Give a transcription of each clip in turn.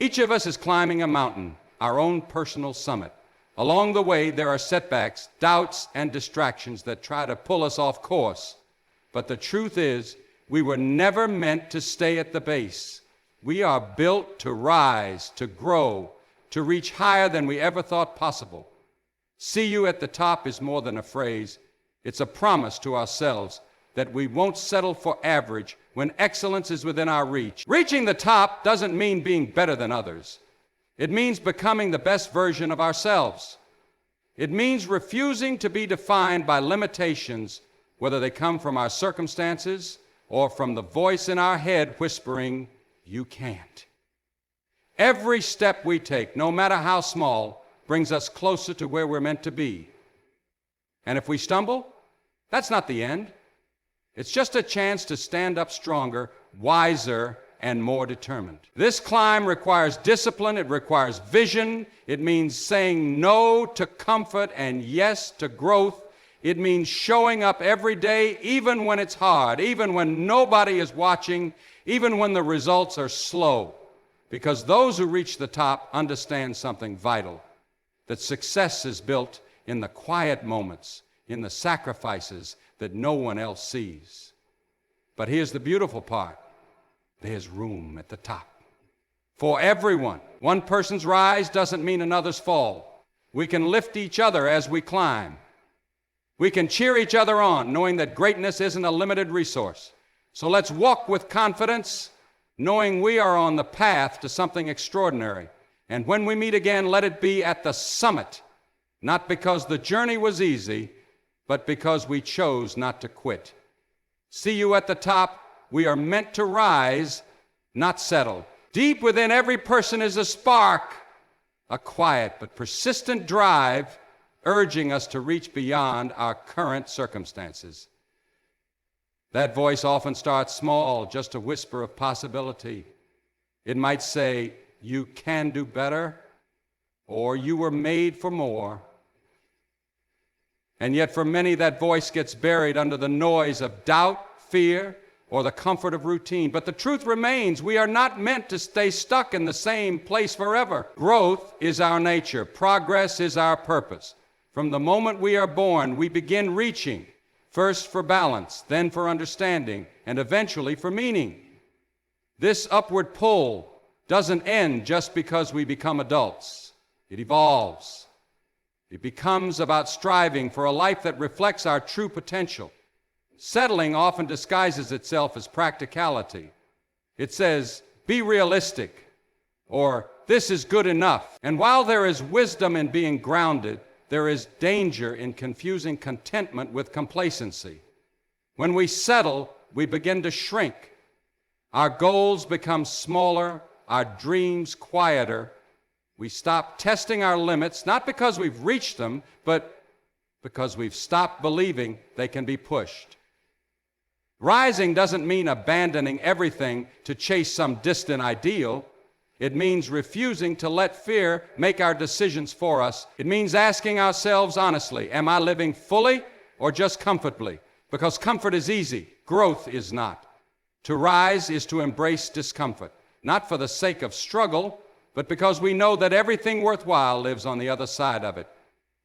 Each of us is climbing a mountain, our own personal summit. Along the way, there are setbacks, doubts, and distractions that try to pull us off course. But the truth is, we were never meant to stay at the base. We are built to rise, to grow, to reach higher than we ever thought possible. See you at the top is more than a phrase. It's a promise to ourselves that we won't settle for average when excellence is within our reach. Reaching the top doesn't mean being better than others. It means becoming the best version of ourselves. It means refusing to be defined by limitations, whether they come from our circumstances or from the voice in our head whispering, "You can't." Every step we take, no matter how small, brings us closer to where we're meant to be. And if we stumble, that's not the end. It's just a chance to stand up stronger, wiser, and more determined. This climb requires discipline, it requires vision, it means saying no to comfort and yes to growth. It means showing up every day, even when it's hard, even when nobody is watching, even when the results are slow. Because those who reach the top understand something vital, that success is built in the quiet moments, in the sacrifices that no one else sees. But here's the beautiful part. There's room at the top for everyone. One person's rise doesn't mean another's fall. We can lift each other as we climb. We can cheer each other on, knowing that greatness isn't a limited resource. So let's walk with confidence, knowing we are on the path to something extraordinary. And when we meet again, let it be at the summit, not because the journey was easy, but because we chose not to quit. See you at the top. We are meant to rise, not settle. Deep within every person is a spark, a quiet but persistent drive urging us to reach beyond our current circumstances. That voice often starts small, just a whisper of possibility. It might say, "You can do better," or "You were made for more." And yet for many, that voice gets buried under the noise of doubt, fear, or the comfort of routine. But the truth remains, we are not meant to stay stuck in the same place forever. Growth is our nature. Progress is our purpose. From the moment we are born, we begin reaching, first for balance, then for understanding, and eventually for meaning. This upward pull doesn't end just because we become adults. It evolves. It becomes about striving for a life that reflects our true potential. Settling often disguises itself as practicality. It says, "Be realistic," or "This is good enough." And while there is wisdom in being grounded, there is danger in confusing contentment with complacency. When we settle, we begin to shrink. Our goals become smaller, our dreams quieter. We stop testing our limits, not because we've reached them, but because we've stopped believing they can be pushed. Rising doesn't mean abandoning everything to chase some distant ideal. It means refusing to let fear make our decisions for us. It means asking ourselves honestly, am I living fully or just comfortably? Because comfort is easy, growth is not. To rise is to embrace discomfort, not for the sake of struggle, but because we know that everything worthwhile lives on the other side of it.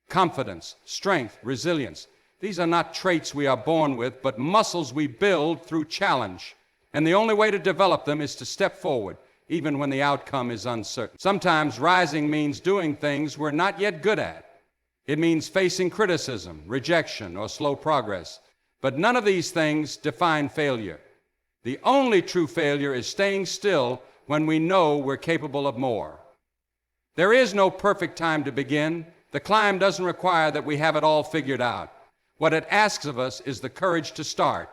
Confidence, strength, resilience. These are not traits we are born with, but muscles we build through challenge. And the only way to develop them is to step forward, even when the outcome is uncertain. Sometimes rising means doing things we're not yet good at. It means facing criticism, rejection, or slow progress. But none of these things define failure. The only true failure is staying still when we know we're capable of more. There is no perfect time to begin. The climb doesn't require that we have it all figured out. What it asks of us is the courage to start,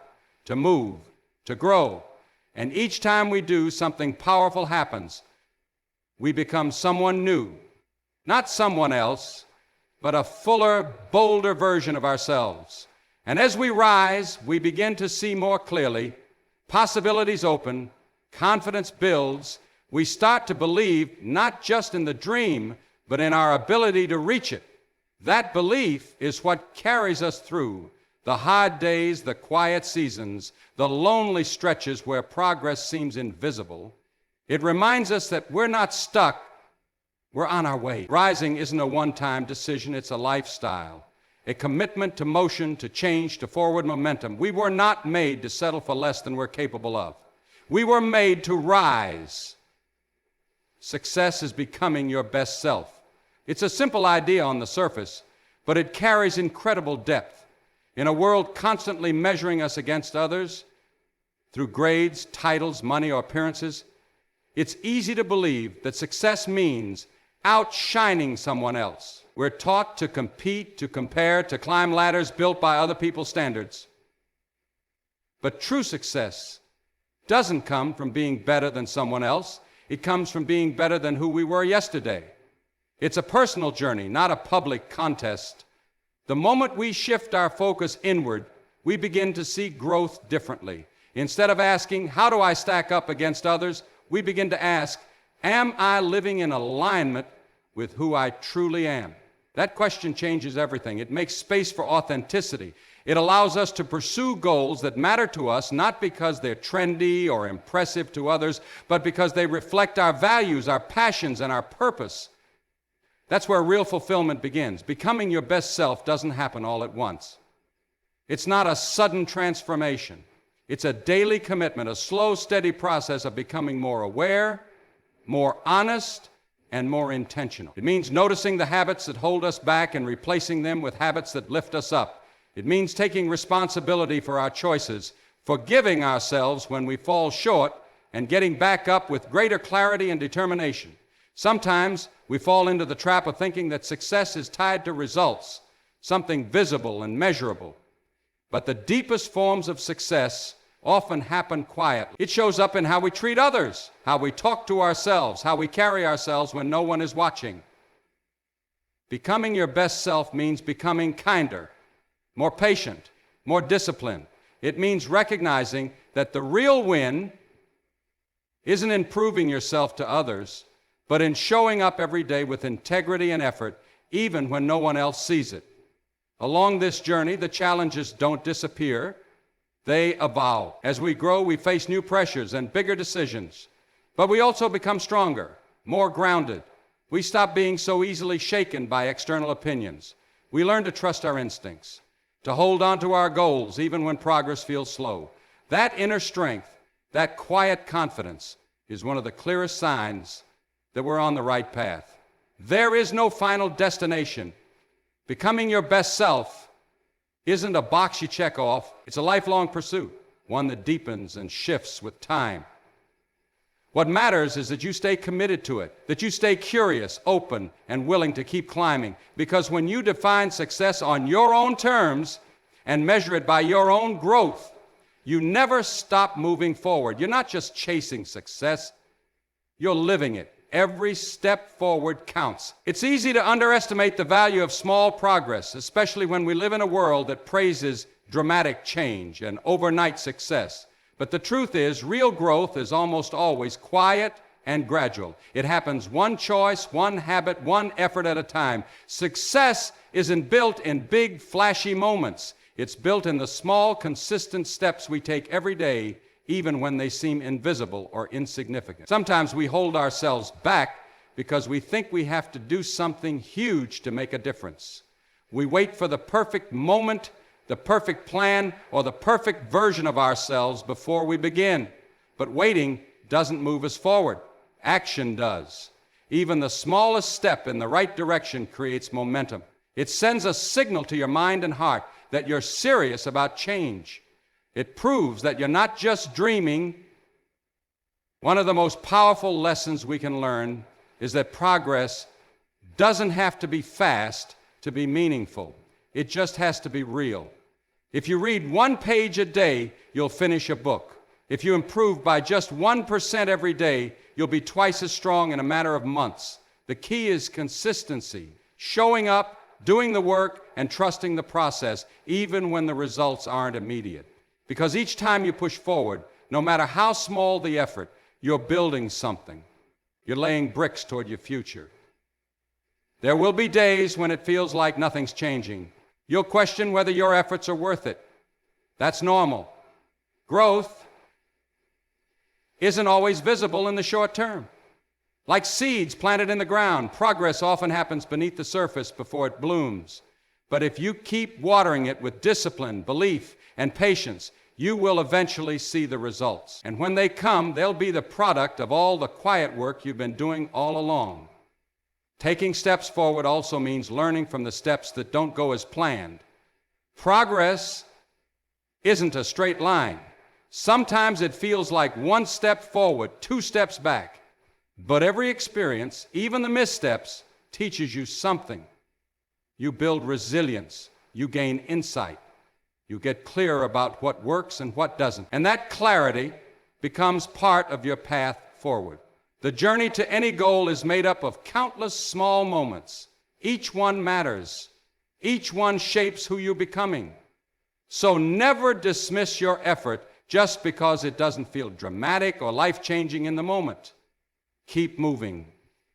to move, to grow. And each time we do, something powerful happens. We become someone new, not someone else, but a fuller, bolder version of ourselves. And as we rise, we begin to see more clearly. Possibilities open, confidence builds. We start to believe not just in the dream, but in our ability to reach it. That belief is what carries us through the hard days, the quiet seasons, the lonely stretches where progress seems invisible. It reminds us that we're not stuck, we're on our way. Rising isn't a one-time decision, it's a lifestyle, a commitment to motion, to change, to forward momentum. We were not made to settle for less than we're capable of. We were made to rise. Success is becoming your best self. It's a simple idea on the surface, but it carries incredible depth. In a world constantly measuring us against others through grades, titles, money, or appearances, it's easy to believe that success means outshining someone else. We're taught to compete, to compare, to climb ladders built by other people's standards. But true success doesn't come from being better than someone else. It comes from being better than who we were yesterday. It's a personal journey, not a public contest. The moment we shift our focus inward, we begin to see growth differently. Instead of asking, how do I stack up against others? We begin to ask, am I living in alignment with who I truly am? That question changes everything. It makes space for authenticity. It allows us to pursue goals that matter to us, not because they're trendy or impressive to others, but because they reflect our values, our passions, and our purpose. That's where real fulfillment begins. Becoming your best self doesn't happen all at once. It's not a sudden transformation. It's a daily commitment, a slow, steady process of becoming more aware, more honest, and more intentional. It means noticing the habits that hold us back and replacing them with habits that lift us up. It means taking responsibility for our choices, forgiving ourselves when we fall short, and getting back up with greater clarity and determination. Sometimes we fall into the trap of thinking that success is tied to results, something visible and measurable. But the deepest forms of success often happen quietly. It shows up in how we treat others, how we talk to ourselves, how we carry ourselves when no one is watching. Becoming your best self means becoming kinder, more patient, more disciplined. It means recognizing that the real win isn't in proving yourself to others, but in showing up every day with integrity and effort, even when no one else sees it. Along this journey, the challenges don't disappear. They evolve. As we grow, we face new pressures and bigger decisions. But we also become stronger, more grounded. We stop being so easily shaken by external opinions. We learn to trust our instincts, to hold on to our goals even when progress feels slow. That inner strength, that quiet confidence, is one of the clearest signs that we're on the right path. There is no final destination. Becoming your best self isn't a box you check off. It's a lifelong pursuit, one that deepens and shifts with time. What matters is that you stay committed to it, that you stay curious, open, and willing to keep climbing. Because when you define success on your own terms and measure it by your own growth, you never stop moving forward. You're not just chasing success, you're living it. Every step forward counts. It's easy to underestimate the value of small progress, especially when we live in a world that praises dramatic change and overnight success. But the truth is, real growth is almost always quiet and gradual. It happens one choice, one habit, one effort at a time. Success isn't built in big, flashy moments. It's built in the small, consistent steps we take every day, even when they seem invisible or insignificant. Sometimes we hold ourselves back because we think we have to do something huge to make a difference. We wait for the perfect moment, the perfect plan, or the perfect version of ourselves before we begin. But waiting doesn't move us forward. Action does. Even the smallest step in the right direction creates momentum. It sends a signal to your mind and heart that you're serious about change. It proves that you're not just dreaming. One of the most powerful lessons we can learn is that progress doesn't have to be fast to be meaningful. It just has to be real. If you read 1 page a day, you'll finish a book. If you improve by just 1% every day, you'll be twice as strong in a matter of months. The key is consistency, showing up, doing the work, and trusting the process, even when the results aren't immediate. Because each time you push forward, no matter how small the effort, you're building something. You're laying bricks toward your future. There will be days when it feels like nothing's changing. You'll question whether your efforts are worth it. That's normal. Growth isn't always visible in the short term. Like seeds planted in the ground, progress often happens beneath the surface before it blooms. But if you keep watering it with discipline, belief, and patience, you will eventually see the results. And when they come, they'll be the product of all the quiet work you've been doing all along. Taking steps forward also means learning from the steps that don't go as planned. Progress isn't a straight line. Sometimes it feels like one step forward, two steps back. But every experience, even the missteps, teaches you something. You build resilience. You gain insight. You get clear about what works and what doesn't. And that clarity becomes part of your path forward. The journey to any goal is made up of countless small moments. Each one matters. Each one shapes who you're becoming. So never dismiss your effort just because it doesn't feel dramatic or life-changing in the moment. Keep moving.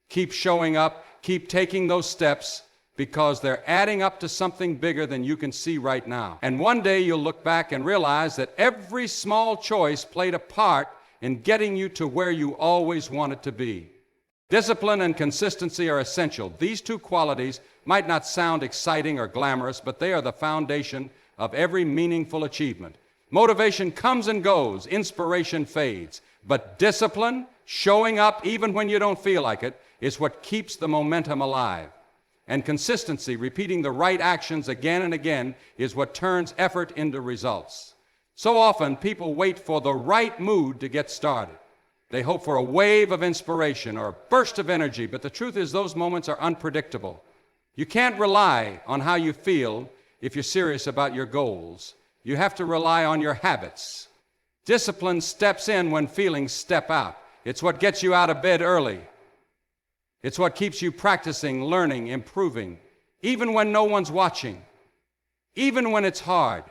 Keep showing up. Keep taking those steps because they're adding up to something bigger than you can see right now. And one day you'll look back and realize that every small choice played a part in getting you to where you always wanted to be. Discipline and consistency are essential. These two qualities might not sound exciting or glamorous, but they are the foundation of every meaningful achievement. Motivation comes and goes, inspiration fades, but discipline, showing up even when you don't feel like it, is what keeps the momentum alive. And consistency, repeating the right actions again and again, is what turns effort into results. So often, people wait for the right mood to get started. They hope for a wave of inspiration or a burst of energy, but the truth is those moments are unpredictable. You can't rely on how you feel if you're serious about your goals. You have to rely on your habits. Discipline steps in when feelings step out. It's what gets you out of bed early. It's what keeps you practicing, learning, improving, even when no one's watching, even when it's hard,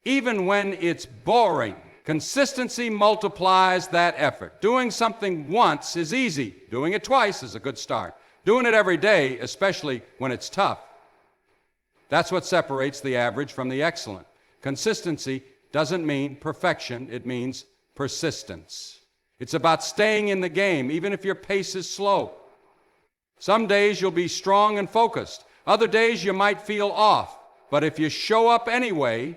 even when it's boring. Consistency multiplies that effort. Doing something once is easy. Doing it twice is a good start. Doing it every day, especially when it's tough, that's what separates the average from the excellent. Consistency doesn't mean perfection. It means persistence. It's about staying in the game, even if your pace is slow. Some days you'll be strong and focused. Other days you might feel off. But if you show up anyway,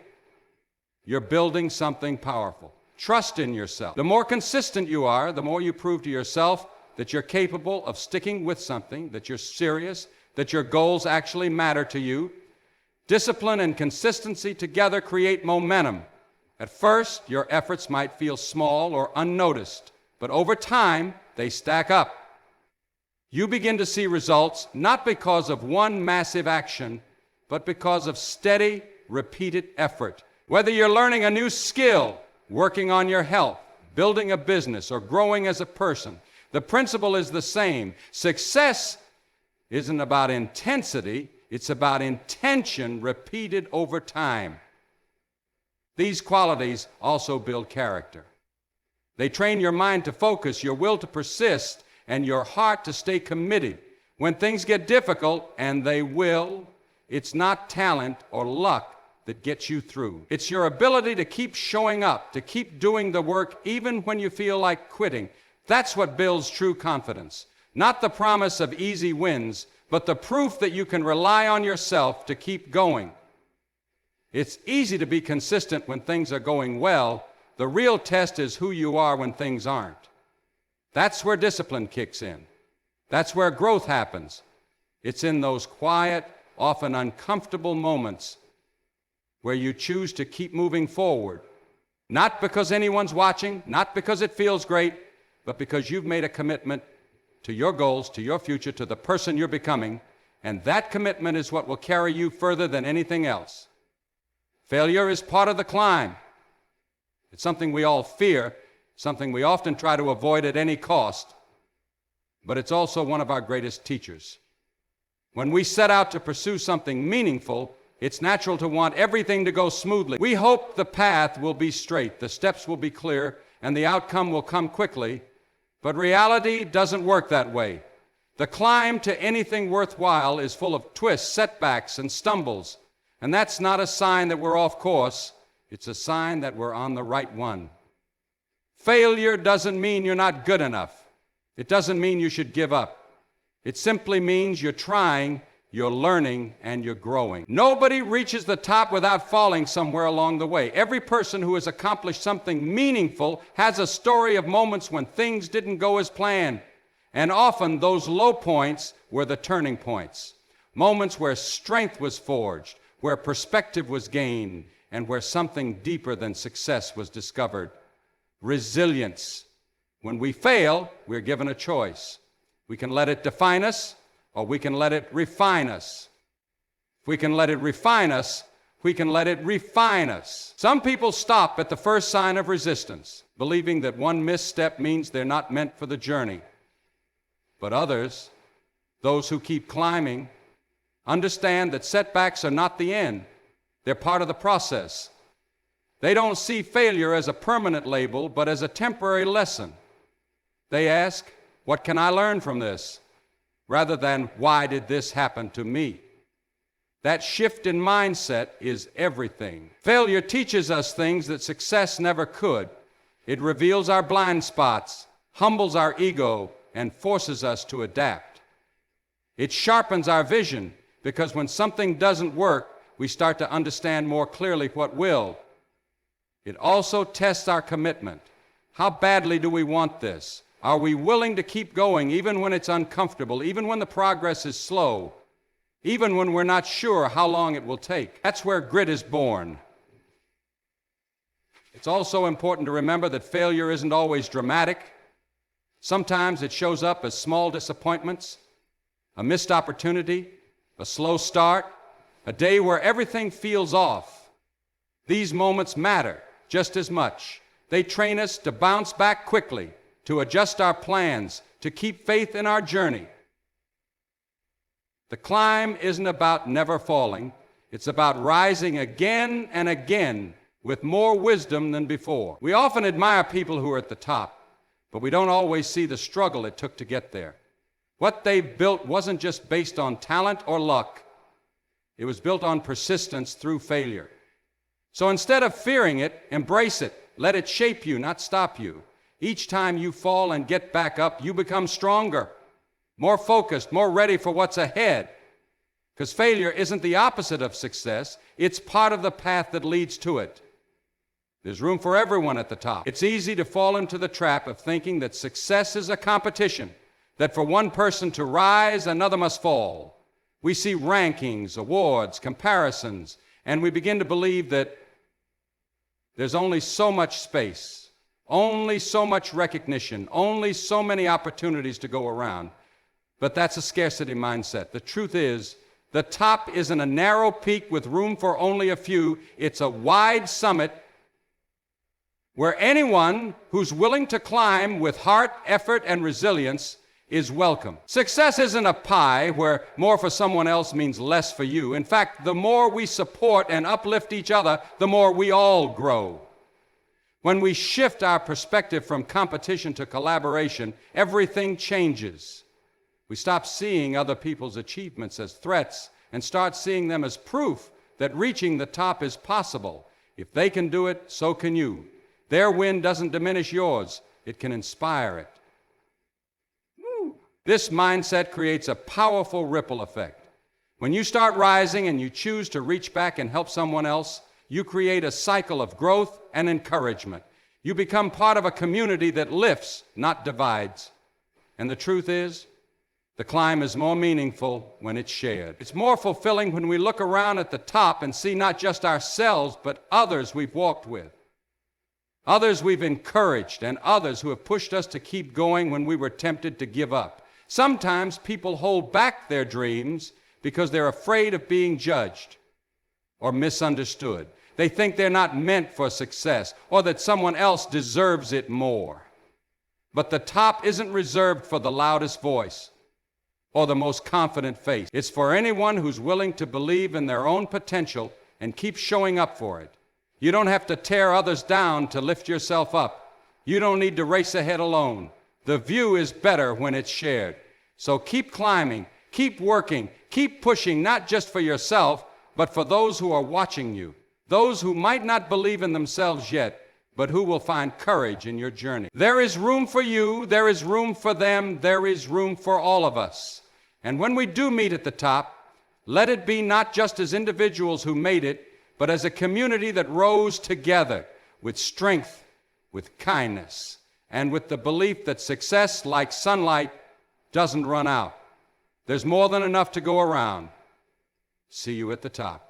you're building something powerful. Trust in yourself. The more consistent you are, the more you prove to yourself that you're capable of sticking with something, that you're serious, that your goals actually matter to you. Discipline and consistency together create momentum. At first, your efforts might feel small or unnoticed, but over time, they stack up. You begin to see results not because of one massive action, but because of steady, repeated effort. Whether you're learning a new skill, working on your health, building a business, or growing as a person, the principle is the same. Success isn't about intensity, it's about intention repeated over time. These qualities also build character. They train your mind to focus, your will to persist, and your heart to stay committed. When things get difficult, and they will, it's not talent or luck that gets you through. It's your ability to keep showing up, to keep doing the work even when you feel like quitting. That's what builds true confidence. Not the promise of easy wins, but the proof that you can rely on yourself to keep going. It's easy to be consistent when things are going well. The real test is who you are when things aren't. That's where discipline kicks in. That's where growth happens. It's in those quiet, often uncomfortable moments where you choose to keep moving forward. Not because anyone's watching, not because it feels great, but because you've made a commitment to your goals, to your future, to the person you're becoming, and that commitment is what will carry you further than anything else. Failure is part of the climb. It's something we all fear, something we often try to avoid at any cost, but it's also one of our greatest teachers. When we set out to pursue something meaningful, it's natural to want everything to go smoothly. We hope the path will be straight, the steps will be clear, and the outcome will come quickly, but reality doesn't work that way. The climb to anything worthwhile is full of twists, setbacks, and stumbles, and that's not a sign that we're off course. It's a sign that we're on the right one. Failure doesn't mean you're not good enough. It doesn't mean you should give up. It simply means you're trying, you're learning, and you're growing. Nobody reaches the top without falling somewhere along the way. Every person who has accomplished something meaningful has a story of moments when things didn't go as planned. And often those low points were the turning points. Moments where strength was forged, where perspective was gained, and where something deeper than success was discovered. Resilience. When we fail, we're given a choice. We can let it define us, or we can let it refine us. If we can let it refine us, we can let it refine us. Some people stop at the first sign of resistance, believing that one misstep means they're not meant for the journey. But others, those who keep climbing, understand that setbacks are not the end. They're part of the process. They don't see failure as a permanent label, but as a temporary lesson. They ask, what can I learn from this? Rather than, why did this happen to me? That shift in mindset is everything. Failure teaches us things that success never could. It reveals our blind spots, humbles our ego, and forces us to adapt. It sharpens our vision, because when something doesn't work, we start to understand more clearly what will. It also tests our commitment. How badly do we want this? Are we willing to keep going even when it's uncomfortable, even when the progress is slow, even when we're not sure how long it will take? That's where grit is born. It's also important to remember that failure isn't always dramatic. Sometimes it shows up as small disappointments, a missed opportunity, a slow start, a day where everything feels off. These moments matter just as much. They train us to bounce back quickly, to adjust our plans, to keep faith in our journey. The climb isn't about never falling. It's about rising again and again with more wisdom than before. We often admire people who are at the top, but we don't always see the struggle it took to get there. What they built wasn't just based on talent or luck. It was built on persistence through failure. So instead of fearing it, embrace it. Let it shape you, not stop you. Each time you fall and get back up, you become stronger, more focused, more ready for what's ahead. Because failure isn't the opposite of success. It's part of the path that leads to it. There's room for everyone at the top. It's easy to fall into the trap of thinking that success is a competition, that for one person to rise, another must fall. We see rankings, awards, comparisons, and we begin to believe that there's only so much space, only so much recognition, only so many opportunities to go around. But that's a scarcity mindset. The truth is, the top isn't a narrow peak with room for only a few. It's a wide summit where anyone who's willing to climb with heart, effort, and resilience is welcome. Success isn't a pie where more for someone else means less for you. In fact, the more we support and uplift each other, the more we all grow. When we shift our perspective from competition to collaboration, everything changes. We stop seeing other people's achievements as threats and start seeing them as proof that reaching the top is possible. If they can do it, so can you. Their win doesn't diminish yours. It can inspire it. This mindset creates a powerful ripple effect. When you start rising and you choose to reach back and help someone else, you create a cycle of growth and encouragement. You become part of a community that lifts, not divides. And the truth is, the climb is more meaningful when it's shared. It's more fulfilling when we look around at the top and see not just ourselves, but others we've walked with, others we've encouraged, and others who have pushed us to keep going when we were tempted to give up. Sometimes people hold back their dreams because they're afraid of being judged or misunderstood. They think they're not meant for success or that someone else deserves it more. But the top isn't reserved for the loudest voice or the most confident face. It's for anyone who's willing to believe in their own potential and keep showing up for it. You don't have to tear others down to lift yourself up. You don't need to race ahead alone. The view is better when it's shared. So keep climbing, keep working, keep pushing, not just for yourself, but for those who are watching you, those who might not believe in themselves yet, but who will find courage in your journey. There is room for you, there is room for them, there is room for all of us. And when we do meet at the top, let it be not just as individuals who made it, but as a community that rose together with strength, with kindness, and with the belief that success, like sunlight, doesn't run out. There's more than enough to go around. See you at the top.